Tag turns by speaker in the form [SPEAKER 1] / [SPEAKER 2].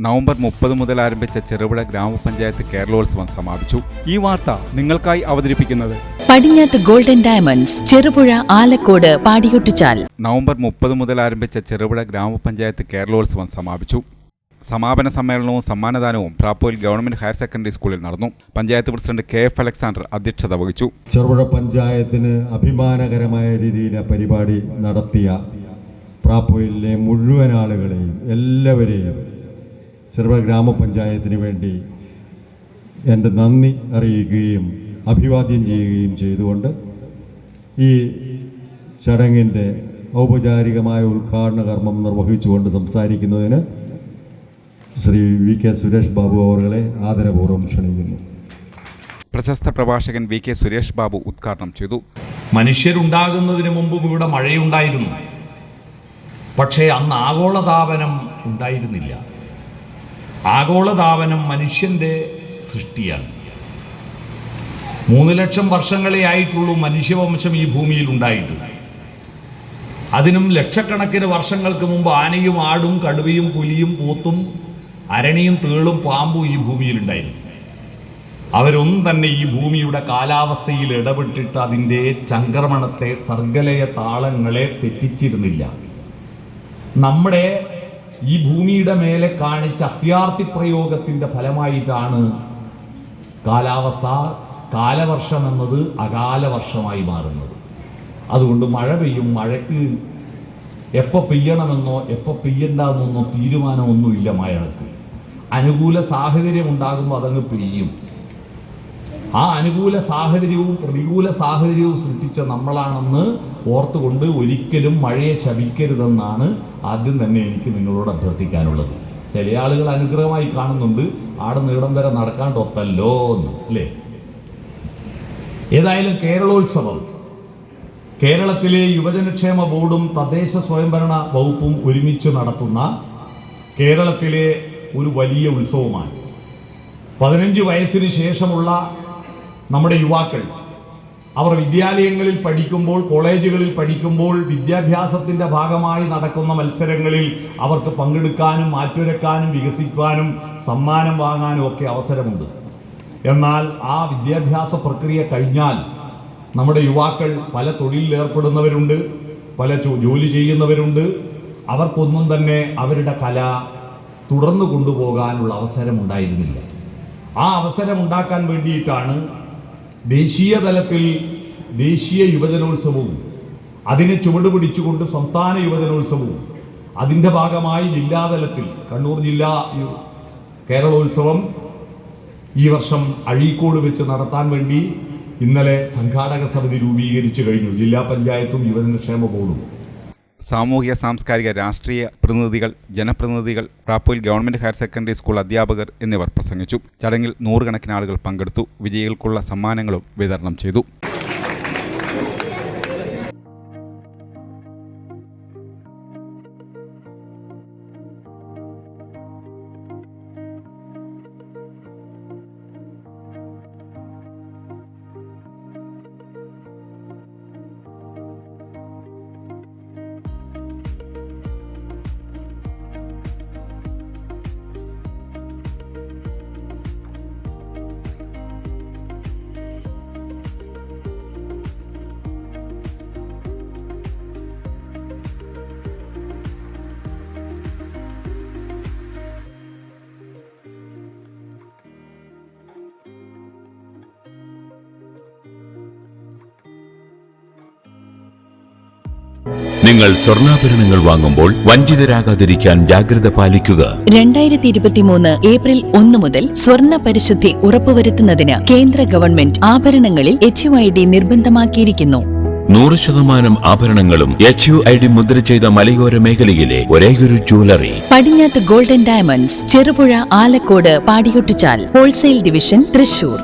[SPEAKER 1] November 30 മുതൽ ആരംഭിച്ച ചെറുപുഴ ഗ്രാമപഞ്ചായത്ത് കേരളോത്സവം സമാപിച്ചു. ഈ വാർത്ത നിങ്ങൾക്കായി അവതരിപ്പിക്കുന്നത്
[SPEAKER 2] Padinjath golden diamonds, Cherupuzha, Alakode, Padiyottuchal.
[SPEAKER 1] November 30 മുതൽ ആരംഭിച്ച ചെറുപുഴ ഗ്രാമപഞ്ചായത്ത് കേരളോത്സവം സമാപിച്ചു. സമാപന സമ്മേളനവും സമ്മാനദാനവും പ്രാപ്പോയിൽ ഗവൺമെന്റ് ഹയർ സെക്കൻഡറി സ്കൂളിൽ നടന്നു. പഞ്ചായത്ത് പ്രസിഡന്റ് KF അലക്സാണ്ടർ അധ്യക്ഷത വഹിച്ചു.
[SPEAKER 3] ചെറുപുഴ പഞ്ചായത്തിന് അഭിമാനകരമായ രീതിയിൽ പരിപാടി നടത്തിയ പ്രാപ്പോയിലെ മുഴുവൻ ആളുകളെയും എല്ലാവരെയും ചെറുപുഴ ഗ്രാമപഞ്ചായത്തിന് വേണ്ടി എൻ്റെ നന്ദി അറിയിക്കുകയും അഭിവാദ്യം ചെയ്യുകയും ചെയ്തുകൊണ്ട് ഈ ചടങ്ങിൻ്റെ ഔപചാരികമായ ഉദ്ഘാടന കർമ്മം നിർവഹിച്ചുകൊണ്ട് സംസാരിക്കുന്നതിന് ശ്രീ VK സുരേഷ് ബാബു അവരെ ആദരപൂർവ്വം ക്ഷണിക്കുന്നു.
[SPEAKER 1] പ്രശസ്ത പ്രഭാഷകൻ VK സുരേഷ് ബാബു ഉദ്ഘാടനം ചെയ്തു.
[SPEAKER 4] മനുഷ്യരുണ്ടാകുന്നതിന് മുമ്പും ഇവിടെ മഴയുണ്ടായിരുന്നു. പക്ഷേ അന്ന് ആഗോളതാപനം ഉണ്ടായിരുന്നില്ല. ആഗോളതാപനം മനുഷ്യൻ്റെ സൃഷ്ടിയാണ്. 3 ലക്ഷം വർഷങ്ങളെ ആയിട്ടുള്ളൂ മനുഷ്യവംശം ഈ ഭൂമിയിൽ ഉണ്ടായിട്ട്. അതിനും ലക്ഷക്കണക്കിന് വർഷങ്ങൾക്ക് മുമ്പ് ആനയും ആടും കടുവയും പുലിയും പൂത്തും അരണിയും തേളും പാമ്പും ഈ ഭൂമിയിൽ ഉണ്ടായിരുന്നു. അവരൊന്നും തന്നെ ഈ ഭൂമിയുടെ കാലാവസ്ഥയിൽ ഇടപെട്ടിട്ട് അതിൻ്റെ ചംക്രമണത്തെ, സർഗലയ താളങ്ങളെ തെറ്റിച്ചിരുന്നില്ല. നമ്മുടെ ഈ ഭൂമിയുടെ മേലെ കാണിച്ച അത്യാർത്തി പ്രയോഗത്തിൻ്റെ ഫലമായിട്ടാണ് കാലവർഷം എന്നത് അകാല വർഷമായി മാറുന്നത്. അതുകൊണ്ട് മഴ പെയ്യും. മഴയ്ക്ക് എപ്പോൾ പെയ്യണമെന്നോ എപ്പോൾ പെയ്യണ്ടെന്നോ തീരുമാനമൊന്നുമില്ല. മഴയ്ക്ക് അനുകൂല സാഹചര്യം ഉണ്ടാകുമ്പോൾ അതങ്ങ് പെയ്യും. ആ അനുകൂല സാഹചര്യവും പ്രതികൂല സാഹചര്യവും സൃഷ്ടിച്ച നമ്മളാണെന്ന് ഓർത്തുകൊണ്ട് ഒരിക്കലും മഴയെ ശപിക്കരുതെന്നാണ് ആദ്യം തന്നെ എനിക്ക് നിങ്ങളോട് അഭ്യർത്ഥിക്കാനുള്ളത്. ചില ആളുകൾ അനുഗ്രഹമായി കാണുന്നുണ്ട്, ആടെ നീളം വരെ നടക്കാണ്ടൊത്തല്ലോ എന്ന്, അല്ലേ? ഏതായാലും കേരളോത്സവം കേരളത്തിലെ യുവജനക്ഷേമ ബോർഡും തദ്ദേശ സ്വയംഭരണ വകുപ്പും ഒരുമിച്ച് നടത്തുന്ന കേരളത്തിലെ ഒരു വലിയ ഉത്സവമാണ്. 15 വയസ്സിന് ശേഷമുള്ള നമ്മുടെ യുവാക്കൾ അവർ വിദ്യാലയങ്ങളിൽ പഠിക്കുമ്പോൾ, കോളേജുകളിൽ പഠിക്കുമ്പോൾ വിദ്യാഭ്യാസത്തിൻ്റെ ഭാഗമായി നടക്കുന്ന മത്സരങ്ങളിൽ അവർക്ക് പങ്കെടുക്കാനും മാറ്റുരക്കാനും വികസിക്കാനും സമ്മാനം വാങ്ങാനും ഒക്കെ അവസരമുണ്ട്. എന്നാൽ ആ വിദ്യാഭ്യാസ പ്രക്രിയ കഴിഞ്ഞാൽ നമ്മുടെ യുവാക്കൾ പല തൊഴിലിലേർപ്പെടുന്നവരുണ്ട്, പല ജോലി ചെയ്യുന്നവരുണ്ട്. അവർക്കൊന്നും തന്നെ അവരുടെ കല തുടർന്നു കൊണ്ടുപോകാനുള്ള അവസരമുണ്ടായിരുന്നില്ല. ആ അവസരം ഉണ്ടാക്കാൻ വേണ്ടിയിട്ടാണ് ദേശീയ തലത്തിൽ ദേശീയ യുവജനോത്സവവും അതിനെ ചുവടുപിടിച്ചുകൊണ്ട് സംസ്ഥാന യുവജനോത്സവവും അതിൻ്റെ ഭാഗമായി ജില്ലാതലത്തിൽ കണ്ണൂർ ജില്ലാ കേരളോത്സവം ഈ വർഷം അഴീക്കോട് വെച്ച് നടത്താൻ വേണ്ടി ഇന്നലെ സംഘാടക സമിതി രൂപീകരിച്ചു കഴിഞ്ഞു. ജില്ലാ പഞ്ചായത്തും യുവജനക്ഷേമ ബോർഡും.
[SPEAKER 1] സാമൂഹിക, സാംസ്കാരിക, രാഷ്ട്രീയ പ്രതിനിധികൾ, ജനപ്രതിനിധികൾ, പ്രാപ്പോയിൽ ഗവൺമെന്റ് ഹയർ സെക്കൻഡറി സ്കൂൾ അധ്യാപകർ എന്നിവർ പ്രസംഗിച്ചു. ചടങ്ങിൽ 100 കണക്കിന് ആളുകൾ പങ്കെടുത്തു. വിജയികൾക്കുള്ള സമ്മാനങ്ങളും വിതരണം ചെയ്തു.
[SPEAKER 5] നിങ്ങൾ സ്വർണ്ണാഭരണങ്ങൾ വാങ്ങുമ്പോൾ വഞ്ചിതരാകാതിരിക്കാൻ ജാഗ്രത പാലിക്കുക.
[SPEAKER 2] 2023 ഏപ്രിൽ 1 മുതൽ സ്വർണ്ണ പരിശുദ്ധി ഉറപ്പുവരുത്തുന്നതിന് കേന്ദ്ര ഗവൺമെന്റ് ആഭരണങ്ങളിൽ HUID നിർബന്ധമാക്കിയിരിക്കുന്നു.
[SPEAKER 5] 100% ആഭരണങ്ങളും HUID മുദ്ര ചെയ്ത മലയോര മേഖലയിലെ ഒരേയൊരു jewellery
[SPEAKER 2] Padinjath golden diamonds, Cherupuzha, Alakode, Padiyottuchal. Wholesale division, Thrissur.